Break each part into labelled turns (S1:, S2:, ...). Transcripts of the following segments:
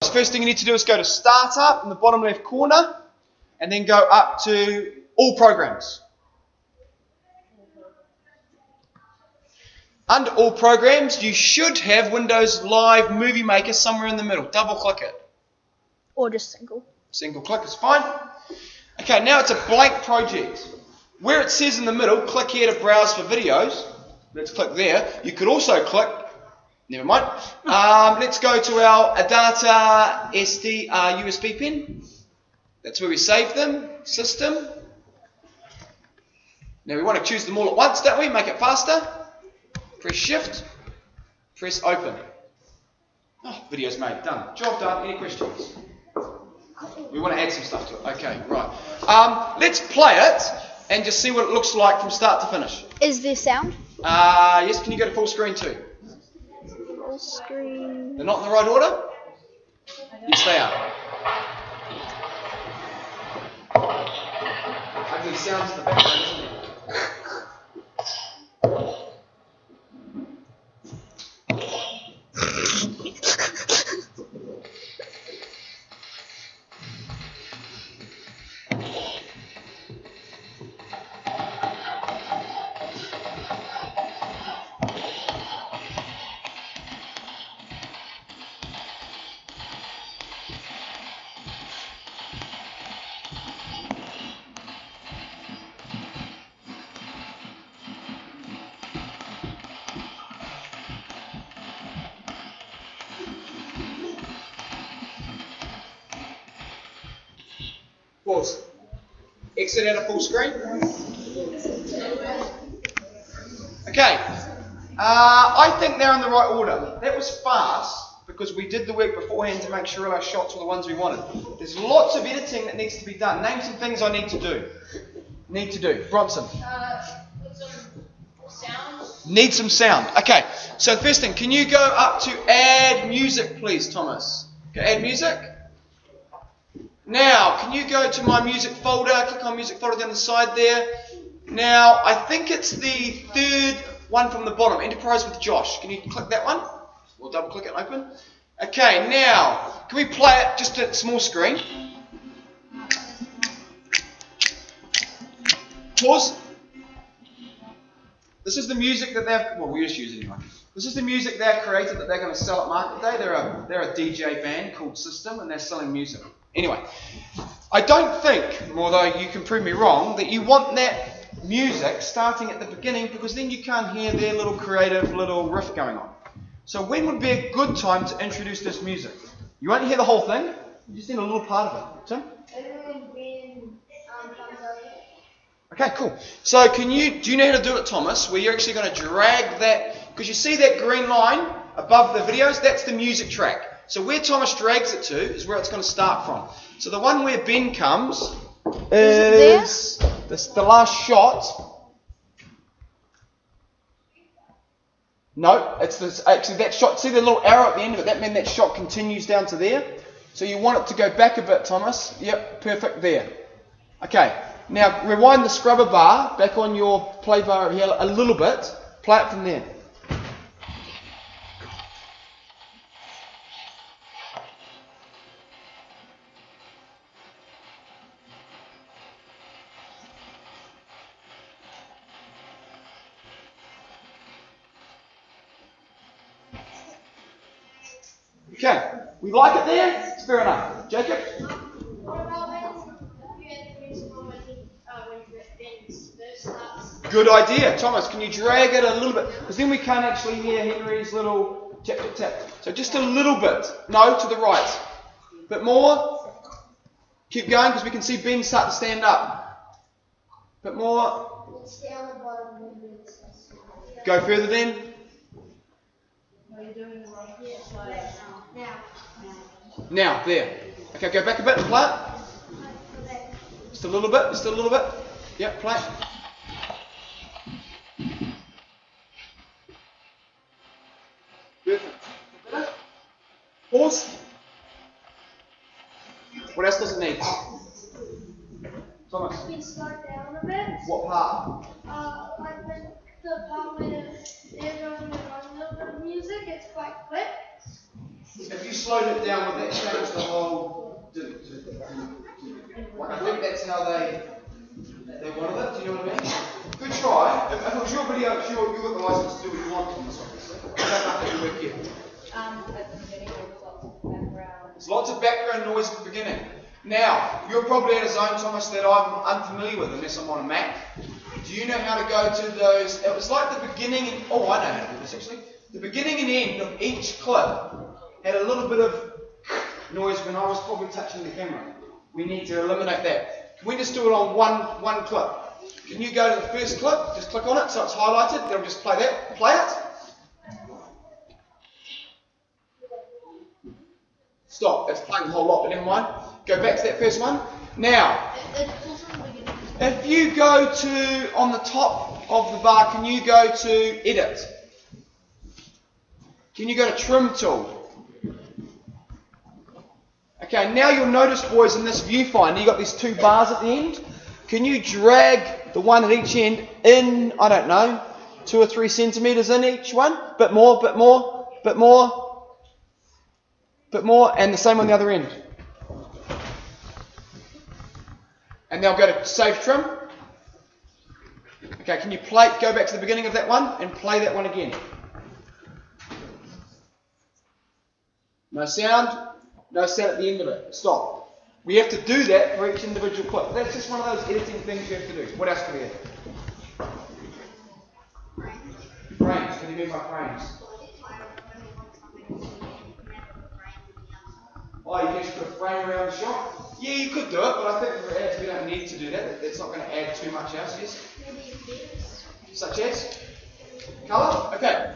S1: First thing you need to do is go to Startup in the bottom left corner and then go up to All Programs. Under All Programs, you should have Windows Live Movie Maker somewhere in the middle. Double click it.
S2: Or just single.
S1: Single click is fine. Okay, now it's a blank project. Where it says in the middle, click here to browse for videos. Let's click there. You could also click, never mind. Let's go to our Adata SD USB pen. That's where we save them. System. Now we want to choose them all at once, don't we? Make it faster. Press Shift. Press Open. Oh, video's made. Done. Job done. Any questions? We want to add some stuff to it. Okay, right. Let's play it and just see what it looks like from start to finish.
S2: Is there sound?
S1: Yes, can you go to full screen too?
S2: Full screen.
S1: They're not in the right order? Yes, they are. Ugly sounds in the background, isn't it? Pause. Exit out of full screen. Okay. I think they're in the right order. That was fast because we did the work beforehand to make sure all our shots were the ones we wanted. There's lots of editing that needs to be done. Name some things I need to do. Bronson. Need some sound. Okay. So the first thing, can you go up to add music, please, Thomas? Go add music. Now, can you go to my music folder, click on music folder down the side there. Now, I think it's the third one from the bottom, Enterprise with Josh. Can you click that one? We'll double click it and open. Okay, now, can we play it just at small screen? Pause. This is the music that they've, well, we just use it anyway. This is the music they've created that they're going to sell at Market Day. They're a DJ band called System, and they're selling music. Anyway, I don't think, although you can prove me wrong, that you want that music starting at the beginning because then you can't hear their little creative little riff going on. So when would be a good time to introduce this music? You won't hear the whole thing, you just need a little part of it. Tim? Okay, cool. So do you know how to do it, Thomas, where you're actually going to drag that, because you see that green line above the videos, that's the music track. So where Thomas drags it to is where it's going to start from. So the one where Ben comes is the last shot. No, it's actually that shot. See the little arrow at the end of it? That means that shot continues down to there. So you want it to go back a bit, Thomas. Yep, perfect there. Okay, now rewind the scrubber bar back on your play bar over here a little bit. Play it from there. Okay, we like it there? It's fair enough. Jacob? Good idea. Thomas, can you drag it a little bit? Because then we can't actually hear Henry's little tap, tap, tap. So just a little bit. No, to the right. A bit more. Keep going because we can see Ben start to stand up. A bit more. Go further then. Now, there. Okay, go back a bit and play it. Just a little bit, just a little bit. Yep, play it. Perfect. Pause. What else does it need? Thomas.
S3: Can you slow down a bit?
S1: What part?
S3: Like when the part where they're going to run a little bit of music, it's quite quick.
S1: If you slowed it down, would that change the whole? Like, I think that's how they wanted it. Do you know what I mean? Good try. If it was your video, sure, you've got the license to do what you want on this, obviously. I don't know how you work here.
S4: At the beginning,
S1: There's lots of background noise at the beginning. Now, you're probably at a zone, Thomas, that I'm unfamiliar with unless I'm on a Mac. Do you know how to go to those? It was like the beginning and, oh, I know how to do this actually. The beginning and end of each clip had a little bit of noise when I was probably touching the camera. We need to eliminate that. Can we just do it on one clip? Can you go to the first clip? Just click on it so it's highlighted. Then we'll just play that. Play it. Stop. It's playing a whole lot, but never mind. Go back to that first one. Now, if you go to, on the top of the bar, can you go to Edit? Can you go to Trim Tool? Okay, now you'll notice, boys, in this viewfinder, you've got these two bars at the end. Can you drag the one at each end in, I don't know, 2 or 3 centimetres in each one? Bit more, bit more, bit more, bit more, and the same on the other end. And now go to Save Trim. Okay, can you go back to the beginning of that one and play that one again? No sound at the end of it. Stop. We have to do that for each individual clip. That's just one of those editing things you have to do. What else do we have? Frames. What do you mean by frames? Oh, you can just put a frame around the shot? Yeah, you could do it, but I think for ads we don't need to do that. It's not going to add too much else, yes? Such as? Colour? Okay.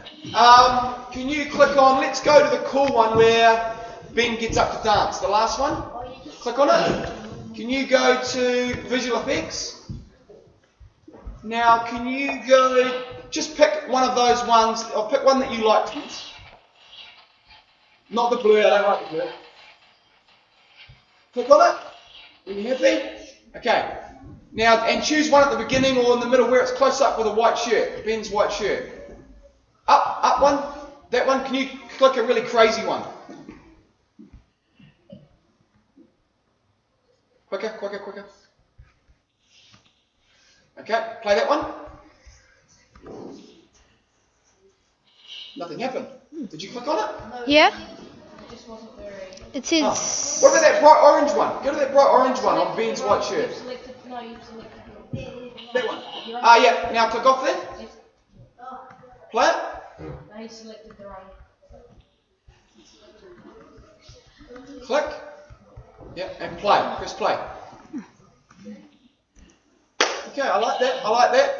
S1: Can you click on, let's go to the cool one where Ben gets up to dance. The last one? Click on it. Can you go to Visual Effects? Now, can you go, just pick one of those ones, or pick one that you like. Not the blue, I don't like the blue. Click on it. When you're happy. Okay. Now, and choose one at the beginning or in the middle where it's close up with a white shirt. Ben's white shirt. Up one. That one. Can you click a really crazy one? Quicker, quicker, quicker. Okay, play that one. Nothing happened. Did you click on it?
S2: Yeah.
S4: It just wasn't very.
S2: It is.
S1: What about that bright orange one? Go to that bright orange one on Ben's white shirt.
S4: You've selected.
S1: That one. Yeah. Now click off there. Play it.
S4: No, you selected the wrong.
S1: Click. Yeah, and play. Press play. Okay, I like that. I like that.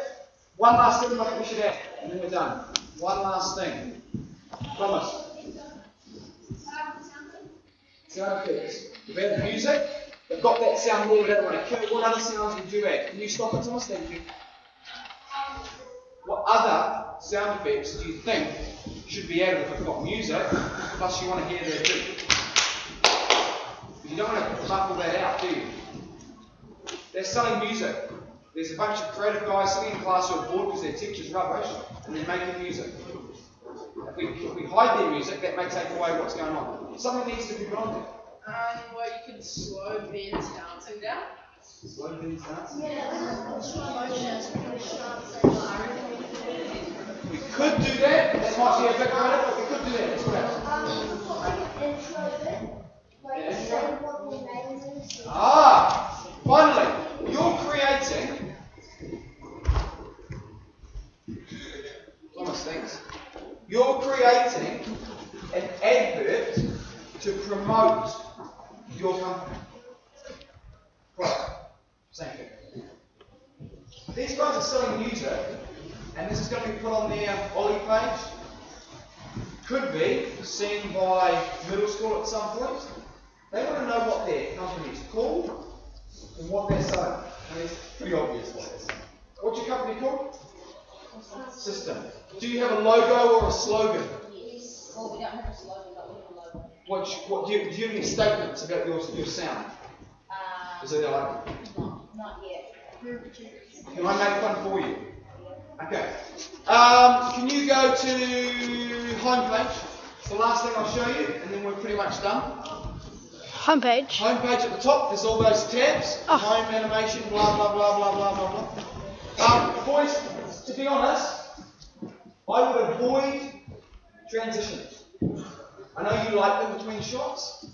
S1: One last thing I think we should add, and then we're done. One last thing. Promise. Sound effects. We've added music. They've got that sound more than want to kill. What other sounds would you add? Can you stop it, Thomas? Thank you. What other sound effects do you think should be added if we've got music, plus you want to hear their beat? You don't want to muffle that out, do you? They're selling music. There's a bunch of creative guys sitting in class who are bored because their teacher's rubbish, and they're making music. If we hide their music, that may take away what's going on. Something needs to be put on there.
S4: Well, you could slow Ben's dancing down.
S1: Slow Ben's dancing? We could do that. That might be a bit creative, but we could do that. Let's go. Finally, you're creating. Thomas, thanks. You're creating an advert to promote your company. Right. Same thing. These guys are selling music, and this is going to be put on their Ollie page. Could be seen by middle school at some point. They want to know what their company is called and what they're selling. And it's pretty obvious what they're selling. What's your company called? System. Do you have a logo or a slogan?
S4: Yes. Well, we don't have a slogan, but we have a logo.
S1: What do you have any statements about your sound? Is it like?
S4: Not yet.
S1: Can I make one for you? Okay. Can you go to homepage? It's the last thing I'll show you, and then we're pretty much done.
S2: Homepage.
S1: Homepage at the top, there's all those tabs.
S2: Oh.
S1: Home, animation, blah, blah, blah, blah, blah, blah, blah. Boys, to be honest, I would avoid transitions. I know you like them between shots.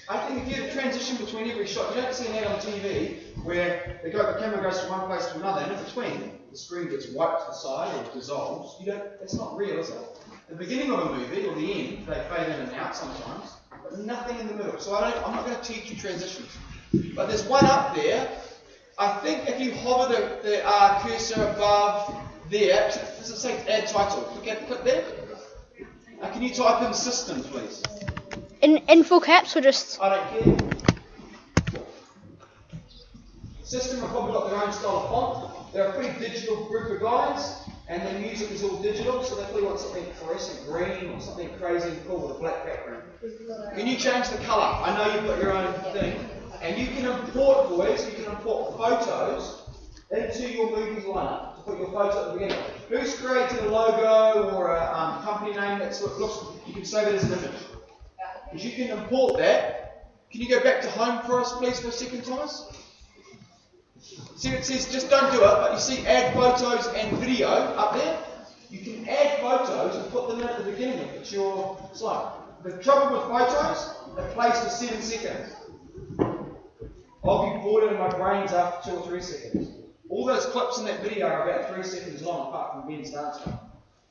S1: I think if you had a transition between every shot, you don't see an ad on TV where the camera goes from one place to another, and in between, the screen gets wiped to the side or dissolves. It's not real, is it? The beginning of a movie or the end, they fade in and out sometimes, but nothing in the middle. So I'm not going to teach you transitions. But there's one up there. I think if you hover the cursor above there, does it say add title? Click there. Can you type in system, please?
S2: In full caps or just?
S1: I don't care. System have probably got their own style of font. They're a pretty digital group of guys, and their music is all digital, so they probably want something fluorescent green or something crazy and cool with a black background. Can you change the colour? I know you've got your own thing. And you can import, boys, you can import photos into your movies lineup to put your photo at the beginning. Who's created a logo or a company name that's what it looks, you can save it as an image. Because you can import that. Can you go back to home for us, please, for a second, Thomas? See, it says just don't do it, but you see add photos and video up there? You can add photos and put them in at the beginning of your slide. The trouble with photos, it plays for 7 seconds. I'll be bored and my brain's after 2 or 3 seconds. All those clips in that video are about 3 seconds long, apart from Ben's dance one.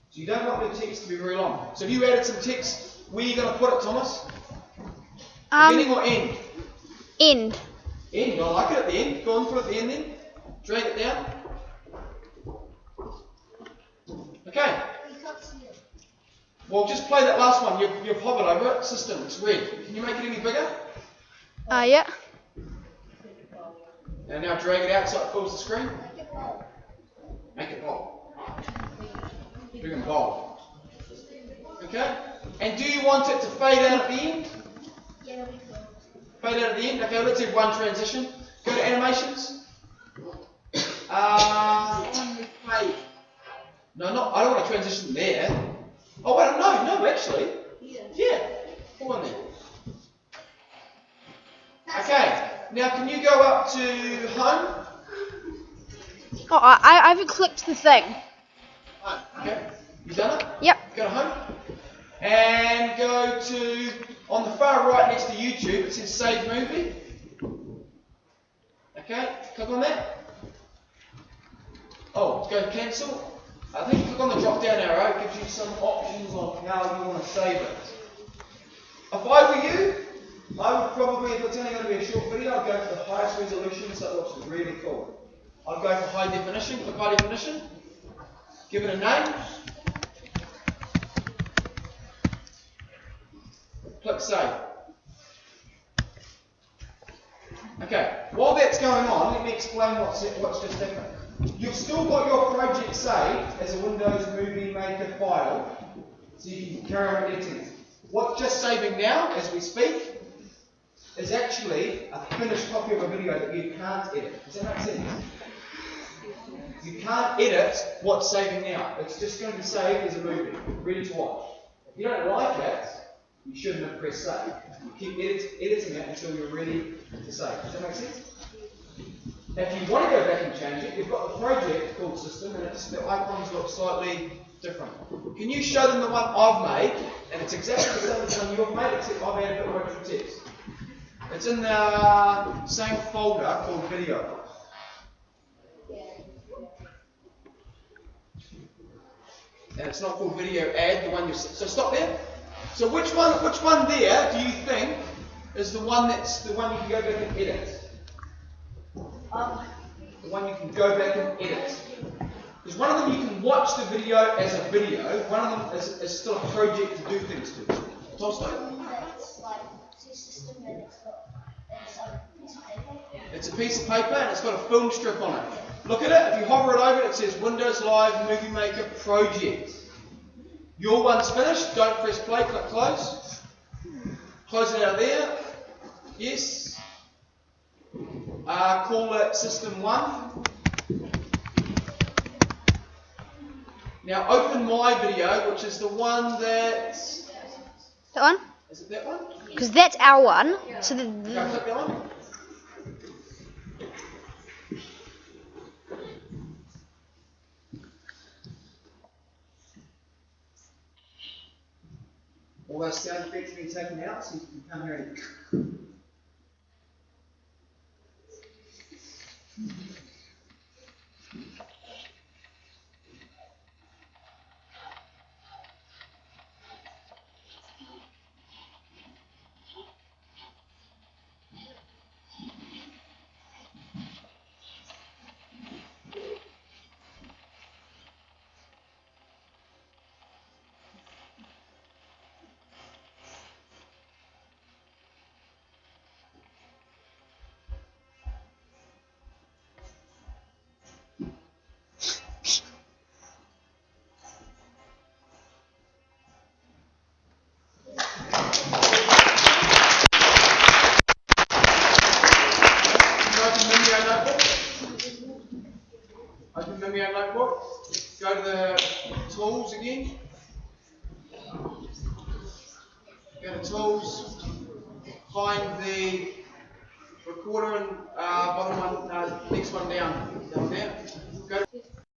S1: So you don't want the text to be very long. So if you added some text, where are you going to put it, Thomas? Beginning or end?
S2: End.
S1: End. I like it at the end. Go on, put it at the end then. Drag it down. Okay. Well, just play that last one. You've hovered over it. System. It's red. Can you make it any bigger?
S2: Yeah.
S1: And now drag it out so it fills the screen. Make it bold. Big and bold. Okay? And do you want it to fade out at the end?
S3: Yeah, we could.
S1: Fade out at the end? Okay, let's have one transition. Go to animations. Fade. No, I don't want to transition there. Oh, wait, no, actually. Yeah. Put one there. Okay. Now, can you go up to home?
S2: Oh, I haven't clicked the thing.
S1: Home. Okay. You done it?
S2: Yep.
S1: Go to home. And go to, on the far right next to YouTube, it says Save Movie. Okay. Click on that. Oh, go cancel. I think click on the drop down arrow. It gives you some options on how you want to save it. If I were you, I would probably, if it's only going to be a short video, I'd go for the highest resolution so it looks really cool. I'd go for high definition, click high definition, give it a name, click save. Okay, while that's going on, let me explain what's just happened. You've still got your project saved as a Windows Movie Maker file, so you can carry on editing. What's just saving now, as we speak, is actually a finished copy of a video that you can't edit. Does that make sense? You can't edit what's saving now. It's just going to be saved as a movie, ready to watch. If you don't like it, you shouldn't have pressed save. You keep editing it until you're ready to save. Does that make sense? If you want to go back and change it, you've got the project called System, and the icons look slightly different. Can you show them the one I've made? And it's exactly the same as the one you've made, except I've added a bit more extra text. It's in the same folder called Video. And it's not called Video Add, the one you so stop there. So which one there do you think is the one you can go back and edit? The one you can go back and edit. Because one of them you can watch the video as a video, one of them is still a project to do things to. Tolstoy? It's a piece of paper and it's got a film strip on it. Look at it, if you hover it over it says Windows Live Movie Maker Project. Your one's finished, don't press play, click close. Close it out there. Yes. Call it System 1. Now open my video, which is the one that
S2: That one?
S1: Is it that one?
S2: Because that's our one. So
S1: Go click that one. All those sound effects have been taken out, so you can't hear it. Open Vimeo Notebook. Go to the tools again. Go to tools. Find the recorder and bottom one, next one down.